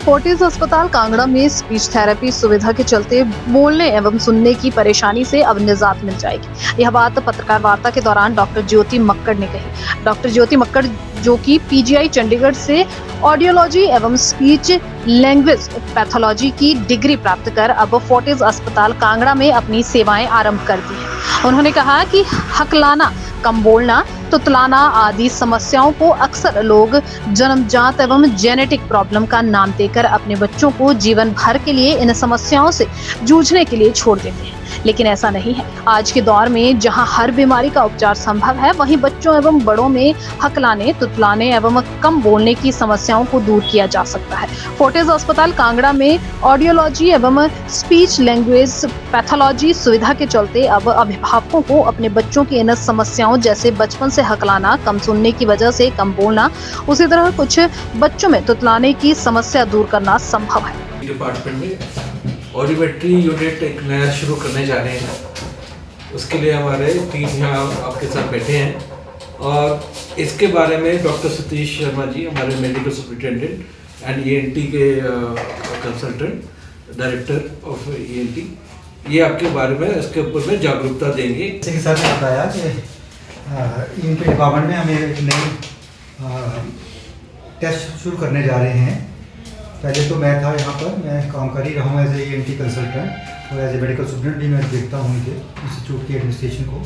Fortis अस्पताल कांगड़ा में speech therapy सुविधा के चलते बोलने एवं सुनने की परेशानी से अब निजात मिल जाएगी। यह बात पत्रकार वार्ता के दौरान डॉक्टर ज्योति मक्कड़ ने कही। डॉक्टर ज्योति मक्कड़ जो कि पीजीआई चंडीगढ़ से ऑडियोलॉजी एवं स्पीच लैंग्वेज पैथोलॉजी की डिग्री प्राप्त कर अब फोर्टिस अस्पताल कांगड़ा में अपनी सेवाएं आरंभ कर दी है। उन्होंने कहा कि हकलाना, कम बोलना, तुतलाना आदि समस्याओं को अक्सर लोग जन्मजात एवं जेनेटिक प्रॉब्लम का नाम देकर अपने बच्चों को जीवन भर के लिए इन समस्याओं से जूझने के लिए छोड़ देते हैं, लेकिन ऐसा नहीं है। आज के दौर में जहां हर बीमारी का उपचार संभव है, वहीं बच्चों एवं बड़ों में हकलाने, तुतलाने एवं कम बोलने की समस्याओं को दूर किया जा सकता है। फोर्टिस अस्पताल कांगड़ा में ऑडियोलॉजी एवं स्पीच लैंग्वेज पैथोलॉजी सुविधा के चलते अब अभिभावकों को अपने बच्चों की इन समस्याओं जैसे बचपन से हकलाना, कम सुनने की वजह से कम बोलना, उसी तरह कुछ बच्चों में तुतलाने की समस्या दूर करना संभव है। डिपार्टमेंट में ऑडियोमेट्री यूनिट एक नया शुरू करने जा रहे हैं। उसके लिए हमारे टीम यहाँ आपके साथ बैठे हैं और इसके बारे में डॉक्टर सतीश शर्मा जी, हमारे मेडिकल सुपरिटेंडेंट एंड ईएनटी के कंसल्टेंट डायरेक्टर ऑफ ईएनटी, ये आपके बारे में इसके ऊपर में जागरूकता देंगे। जैसे कि सर ने बताया कि ईएनटी डिपार्टमेंट में हम एक नई टेस्ट शुरू करने जा रहे हैं। पहले तो मैं था यहाँ पर, मैं काम कर ही रहा हूँ एज ए ईएनटी कंसल्टेंट और एज ए मेडिकल स्टूडेंट भी मैं देखता हूँ इनके इंस्टीट्यूट की एडमिनिस्ट्रेशन को।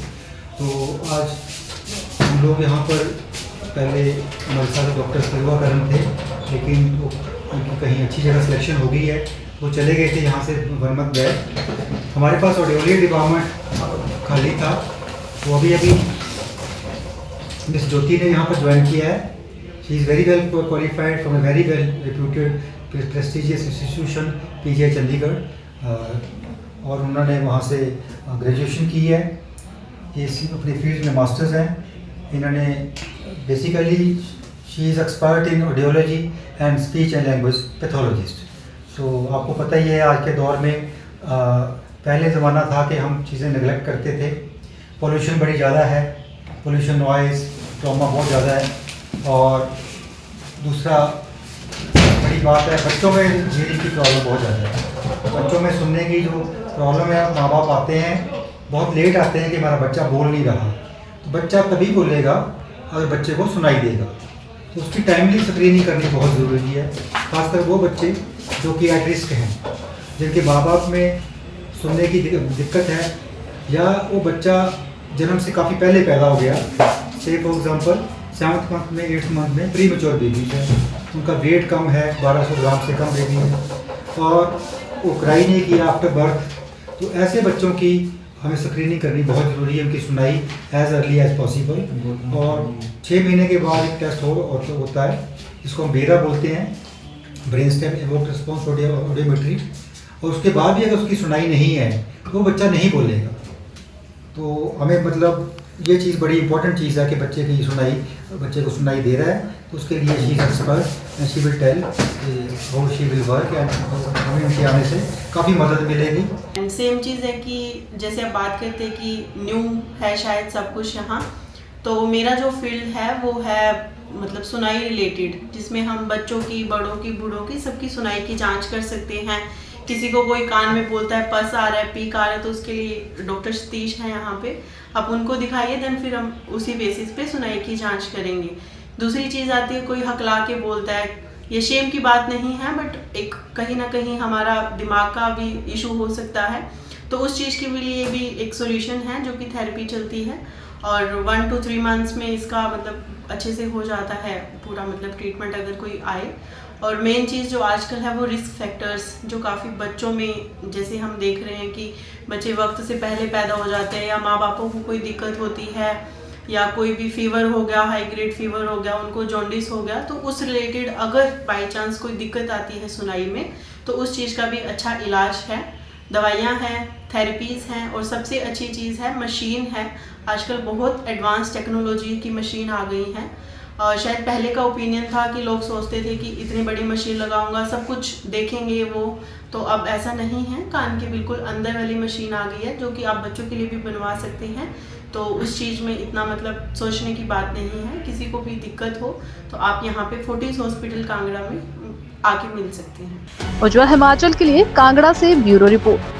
तो आज हम लोग यहाँ पर पहले हमारे साथ डॉक्टर सेवाकरण थे, लेकिन उनकी कहीं अच्छी जगह सिलेक्शन हो गई है, वो चले गए थे यहाँ से बरमत गए। हमारे पास ऑडियोलॉजी डिपार्टमेंट खाली था, वो अभी मिस ज्योति ने यहाँ पर ज्वाइन किया है। She is very well qualified from a very well reputed prestigious institution PGI Chandigarh, और उन्होंने वहाँ से ग्रेजुएशन की है। ये अपनी फील्ड में मास्टर्स हैं। इन्होंने basically she is expert in audiology and speech and language pathologist. तो आपको पता ही है आज के दौर में पहले ज़माना था कि हम चीज़ें नेगलेक्ट करते थे। पोल्यूशन बड़ी ज़्यादा है, पोल्यूशन, नॉइज़, ट्रॉमा बहुत ज़्यादा है। और दूसरा बड़ी बात है, बच्चों में हियरिंग की प्रॉब्लम बहुत ज़्यादा है। बच्चों में सुनने की जो प्रॉब्लम है, माँ बाप आते हैं बहुत लेट आते हैं कि हमारा बच्चा बोल नहीं रहा। तो बच्चा तभी बोलेगा अगर बच्चे को सुनाई देगा। तो उसकी टाइमली स्क्रीनिंग करनी बहुत ज़रूरी है, खासकर वो बच्चे जो कि एट रिस्क हैं, जिनके माँ बाप में सुनने की दिक्कत है, या वो बच्चा जन्म से काफ़ी पहले पैदा हो गया। से फॉर एग्जांपल 7th मंथ में, 8th मंथ में प्री मैच्योर बेबीज है, उनका वेट कम है, 1200 ग्राम से कम बेबी है, और वो क्राई नहीं किया आफ्टर बर्थ। तो ऐसे बच्चों की हमें स्क्रीनिंग करनी बहुत ज़रूरी है, उनकी सुनाई एज अर्ली एज पॉसिबल। और 6 महीने के बाद एक टेस्ट होता है जिसको हम बेरा बोलते हैं, brain stem evoked response audiometry. और उसके बाद भी अगर उसकी सुनाई नहीं है तो वो बच्चा नहीं बोलेगा। तो हमें मतलब ये चीज़ बड़ी इंपॉर्टेंट चीज़ है कि बच्चे को सुनाई दे रहा है, तो उसके लिए she is expert and she will tell how she will work, and हमें उनके आने से काफ़ी मदद मिलेगी। एंड सेम चीज़ है कि जैसे आप बात करते हैं कि न्यू है शायद सब कुछ यहाँ, तो मेरा जो फील्ड है वो है मतलब सुनाई रिलेटेड, जिसमें हम बच्चों की, बड़ों की, बूढ़ों की, सबकी सुनाई की जांच कर सकते हैं। किसी को कोई कान में बोलता है, पस आ रहा है, पीक आ रहा है, तो उसके लिए डॉक्टर सतीश हैं यहाँ पे, आप उनको दिखाइए, देन फिर हम उसी बेसिस पे सुनाई की जांच करेंगे। दूसरी चीज़ आती है, कोई हकला के बोलता है, ये शेम की बात नहीं है, बट एक कहीं ना कहीं हमारा दिमाग का भी इशू हो सकता है, तो उस चीज़ के लिए भी एक सोल्यूशन है जो कि थेरेपी चलती है, और 1 to 3 मंथ्स में इसका मतलब अच्छे से हो जाता है पूरा मतलब ट्रीटमेंट अगर कोई आए। और मेन चीज़ जो आजकल है वो रिस्क फैक्टर्स, जो काफ़ी बच्चों में जैसे हम देख रहे हैं कि बच्चे वक्त से पहले पैदा हो जाते हैं, या माँ बापों को कोई दिक्कत होती है, या कोई भी फीवर हो गया, हाई ग्रेड फीवर हो गया, उनको जॉन्डिस हो गया, तो उस रिलेटेड अगर बाई चांस कोई दिक्कत आती है सुनाई में, तो उस चीज़ का भी अच्छा इलाज है, दवाइयाँ हैं, थेरेपीज़ हैं, और सबसे अच्छी चीज़ है मशीन है। आजकल बहुत एडवांस टेक्नोलॉजी की मशीन आ गई हैं। शायद पहले का ओपिनियन था कि लोग सोचते थे कि इतनी बड़ी मशीन लगाऊंगा सब कुछ देखेंगे वो, तो अब ऐसा नहीं है। कान के बिल्कुल अंदर वाली मशीन आ गई है जो कि आप बच्चों के लिए भी बनवा सकते हैं, तो उस चीज़ में इतना मतलब सोचने की बात नहीं है। किसी को भी दिक्कत हो तो आप यहाँ पे फोर्टिस हॉस्पिटल कांगड़ा में आके मिल सकते हैं। उज्ज्वल हिमाचल के लिए कांगड़ा से ब्यूरो रिपोर्ट।